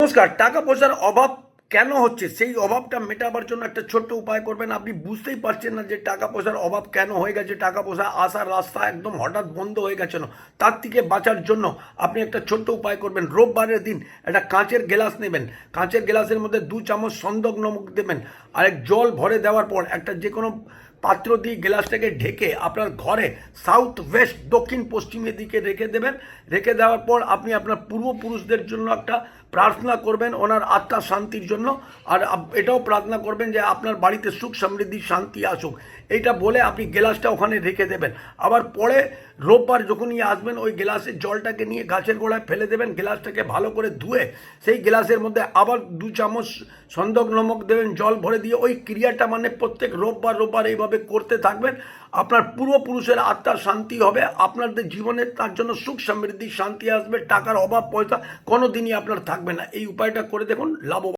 নমস্কার। টাকা পয়সার অভাব কেন হচ্ছে সেই অভাবটা মেটাবার জন্য একটা ছোট্ট উপায় করবেন। আপনি বুঝতেই পারছেন না যে টাকা পয়সার অভাব কেন হয়ে গেছে, টাকা পয়সা আসার রাস্তা একদম হঠাৎ বন্ধ হয়ে গেছে না। তার থেকে বাঁচার জন্য আপনি একটা ছোট্ট উপায় করবেন। রোববারের দিন একটা কাঁচের গ্লাস নেবেন, কাঁচের গ্লাসের মধ্যে 2 চামচ সন্দক নমক দেবেন, আর এক জল ভরে দেওয়ার পর একটা যে কোনো পাত্র দিয়ে গ্লাসটাকে ঢেকে আপনার ঘরে সাউথ ওয়েস্ট দক্ষিণ পশ্চিমের দিকে রেখে দেবেন। রেখে দেওয়ার পর আপনি আপনার পূর্বপুরুষদের জন্য একটা প্রার্থনা করবেন, ওনার আত্মার শান্তির জন্য। আর এটাও প্রার্থনা করবেন যে আপনার বাড়িতে সুখ সমৃদ্ধি শান্তি আসুক। এইটা বলে আপনি গ্লাসটা ওখানে রেখে দেবেন। আবার পরে রোববার যখনই আসবেন ওই গ্লাসের জলটাকে নিয়ে গাছের গোড়ায় ফেলে দেবেন। গ্লাসটাকে ভালো করে ধুয়ে সেই গ্লাসের মধ্যে আবার 2 চামচ সন্দক নমক দেবেন, জল ভরে দিয়ে ওই ক্রিয়াটা মানে প্রত্যেক রোববার রোববার এইভাবে করতে থাকবেন। আপনার পূর্বপুরুষের আত্মার শান্তি হবে, আপনাদের জীবনে তার জন্য সুখ সমৃদ্ধি শান্তি আসবে, টাকার অভাব পয়সা কোনো দিনই আপনার থাকবে না। এই উপায়টা করে দেখুন, লাভ